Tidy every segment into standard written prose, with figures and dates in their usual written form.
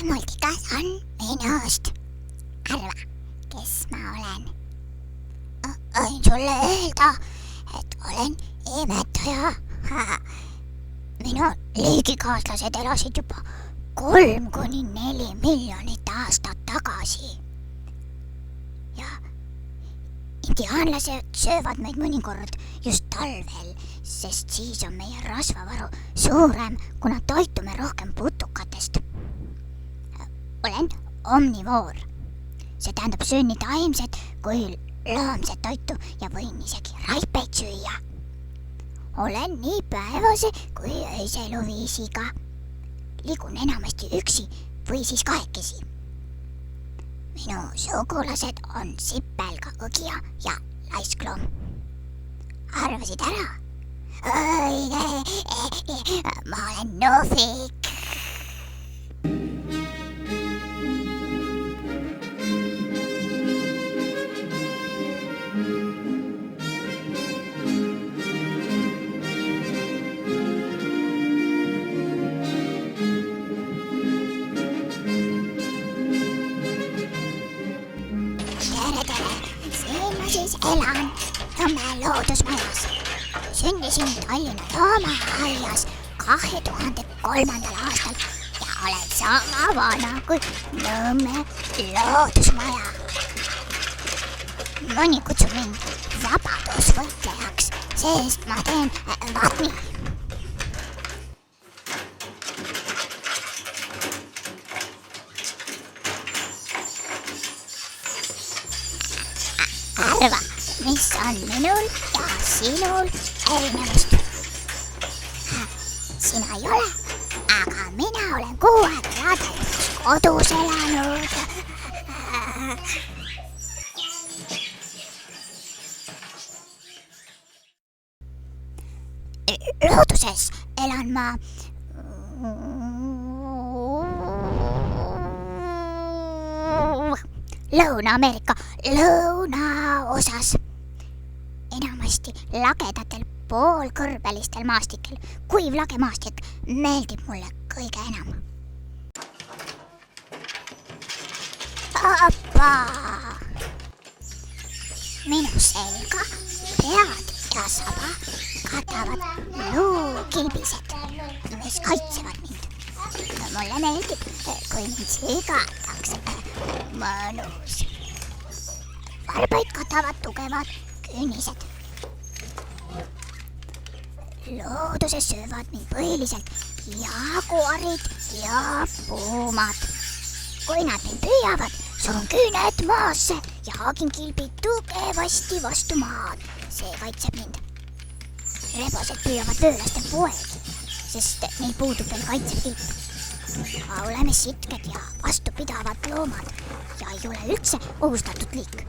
multikas on minust. Arva, kes ma olen. Võin sulle öelda, et olen imetaja. Minu liigikaaslased elasid juba 3–4 miljonit aastat tagasi. Ja indiaanlased söövad meid mõnikord just talvel, sest siis on meie rasvavaru suurem, kuna toitume rohkem putukatest. Olen omnivoor. See tähendab söön nii taimset kui loomset toitu ja võin isegi raipeid süüa. Olen nii päevase kui öise eluviisiga. Liigun enamasti üksi või siis kahekesi. Minu sugulased on sipelgaõgija ja laiskloom. Arvasid ära? Õige, ma olen Nofik. Siin ma siis elan Nõmme loodusmajas. Sündisin Tallinna loomaaias 2003. aastal ja olen sama vana kui Nõmme loodusmaja. Mõni kutsub mind vabadusvõitlejaks, sest ma teen vaat nii. Arva, mis on minul ja sinul erinevust. Sina ei ole, aga mina olen 6 aega ladeldus kodus elanud. Looduses elan ma Lõuna-Ameerika lõunaosas. Enamasti lagedatel poolkõrbelistel maastikel. Kuiv lagemaastik meeldib mulle kõige enam. Appa! Minu selga, pead ja saba katavad luukilbised, mis kaitsevad mind. Mulle meeldib, kui mind sigatakse. Mõnus. Varbaid katavad tugevad künnised. Looduses söövad mind põhiliselt jaguarid ja puumad. Kui nad mind püüavad, surun küüned maasse ja haagin kilbi tugevasti vastu maad. See kaitseb mind. Rebosed püüavad vöölaste poegi, sest neil puudub veel kaitsev kilp. Oleme sitked ja vastupidavad loomad ja ei ole üldse ohustatud liik.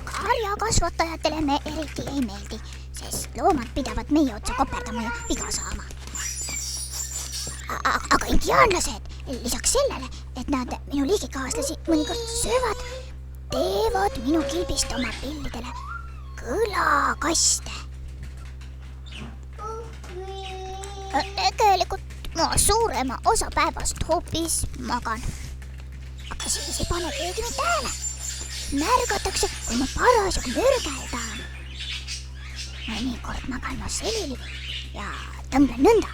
Karjakasvatajatele me eriti ei meeldi, sest loomad pidavad meie otsa koperdama ja viga saama. Aga indiaanlased, lisaks sellele, et nad minu liigikaaslasi mõnikord söövad, teevad minu kilbist oma pillidele kõlakaste. Tegelikult ma suurema osa päevast hoopis magan. Aga siis ei pane keegi mind tähele. Märgatakse, kui ma parasjagu mürgeldan. Mõnikord magan ma selili ja tõmblen nõnda,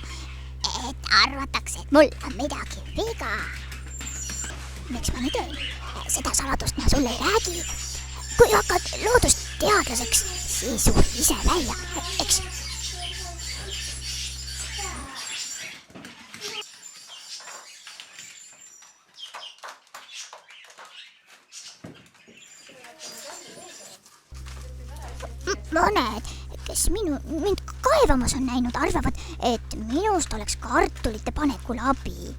et arvatakse, et mul on midagi viga. Miks ma nii teen? Seda saladust ma sulle ei räägi. Kui hakkad loodusteadlaseks, siis uuri ise välja, eks? Mõned, kes mind kaevamas on näinud, arvavad, et minust oleks kartulite panekul abi.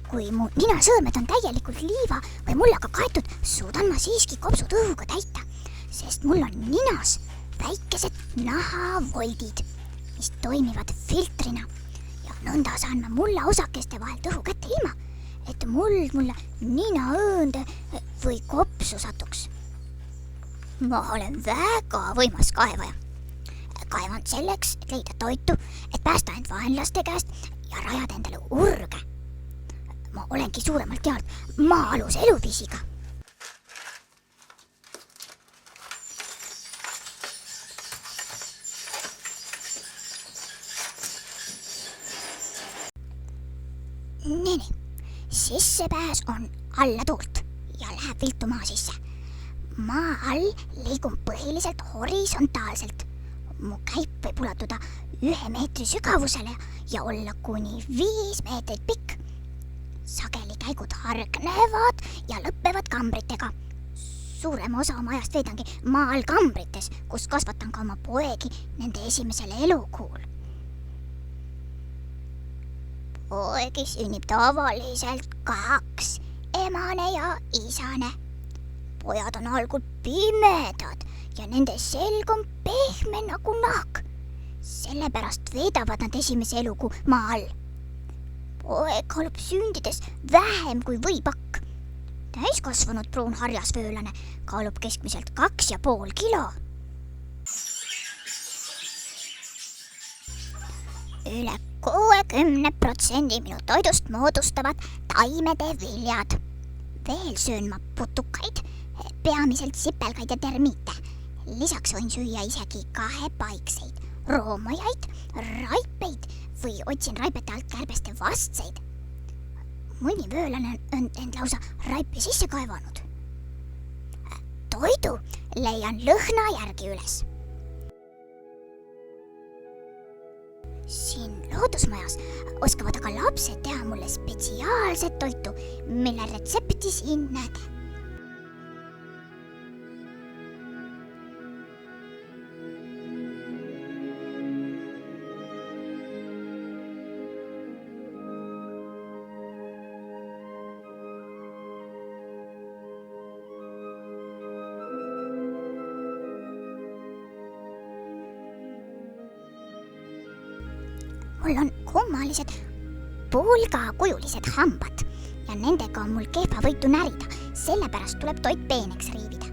Kui mu ninasõõmed on täielikult liiva või mullaga kaetud, suudan ma siiski kopsud õhuga täita, sest mul on ninas väikesed nahavoldid, mis toimivad filtrina ja nõnda saan ma mulla osakeste vahelt õhu kätte ilma, et muld mulle ninaõõnde või kopsu satuks. Ma olen väga võimas kaevaja. Kaevan selleks, et leida toitu, et päästa end vaenlaste käest ja rajada endale urge. ma olengi suuremalt jaolt maa-aluse eluviisiga. Nii, sissepääs on alla tuult ja läheb viltu maa sisse. Maa all liigun põhiliselt horisontaalselt. Mu käip võib ulatuda 1 meetri sügavusele ja olla kuni 5 meetrit pikk. Sageli käigud hargnevad ja lõppevad kambritega. Suurema osa oma ajast veedangi maa all kambrites, kus kasvatan ka oma poegi nende esimesel elukuul. Poegi sünnib tavaliselt 2, emane ja isane. Pojad on algul pimedad ja nende selg on pehme nagu nahk. Sellepärast veedavad nad esimese elukuu maa all. Poeg kaalub sündides vähem kui võipakk. Täiskasvanud pruun harjasvöölane kaalub keskmiselt 2,5 kilo. Üle 60% minu toidust moodustavad taimede viljad. Veel söön ma putukaid, peamiselt sipelgaid ja termiite. Lisaks võin süüa isegi kahepaikseid, roomajaid, raipeid või otsin raipete alt kärbeste vastseid. Mõni vöölane on end lausa raipe sisse kaevanud. Toidu leian lõhna järgi üles. Siin loodusmajas oskavad aga lapsed teha mulle spetsiaalset toitu, mille retsepti siin näete. Mul on kummalised pulgakujulised hambad ja nendega on mul kehva võitu närida, sellepärast tuleb toit peeneks riivida.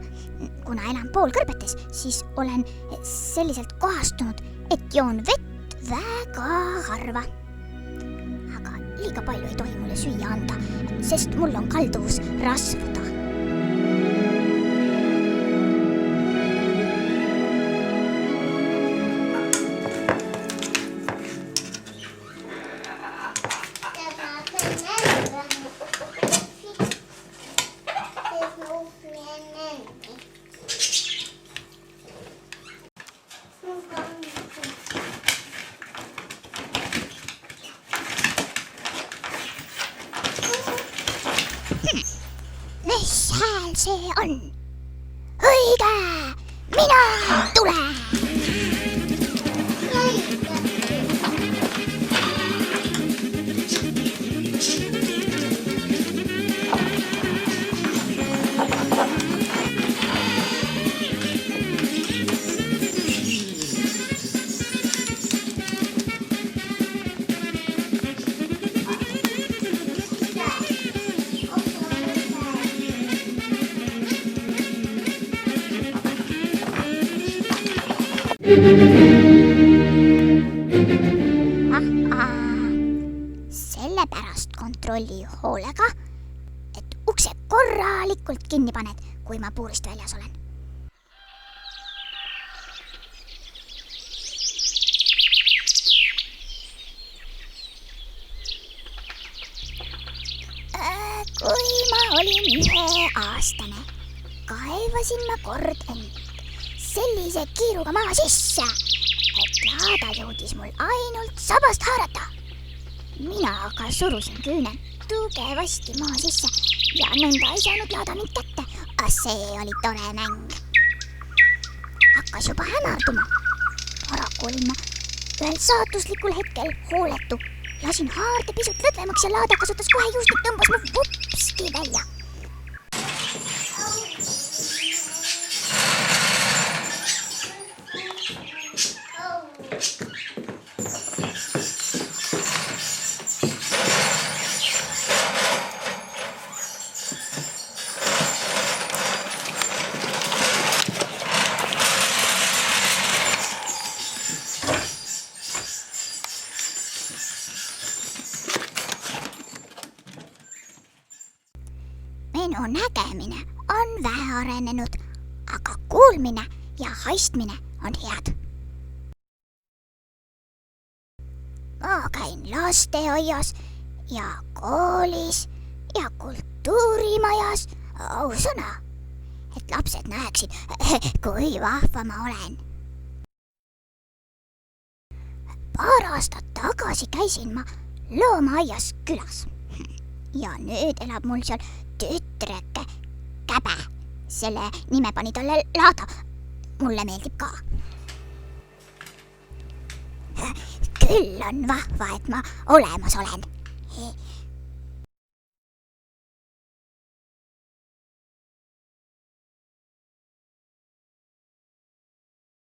Kuna elan poolkõrbetes, siis olen selliselt kohastunud, et joon vett väga harva. Aga liiga palju ei tohi mulle süüa anda, sest mul on kalduvus rasvuda. Mis hääl see on? Õige! Mina tulen! Sellepärast kontrolli hoolega, et ukse korralikult kinni paned, kui ma puurist väljas olen. Kui ma olin 1-aastane, kaevasin ma kord end sellise kiiruga maa sisse, et laada jõudis mul ainult sabast haarata. Mina aga surusin küünen tugevasti maa sisse ja nõnda ei saanud laada mind kätte. See oli tore mäng. Hakkas juba hämarduma. Paraku olin ma ühel saatuslikul hetkel hooletu. Lasin haarde pisut lõdvemaks ja laada kasutas kohe juust, et tõmbas mu vupski välja. minu nägemine on vähe arenenud, aga kuulmine ja haistmine on head. Ma käin lasteaias ja koolis ja kultuurimajas, ausõna, et lapsed näeksid, kui vahva ma olen. Paar aastat tagasi käisin ma loomaaias külas ja nüüd elab mul seal tütreke Käbe. Selle nime pani talle Laada. Mulle meeldib ka. Küll on vahva, et ma olemas olen.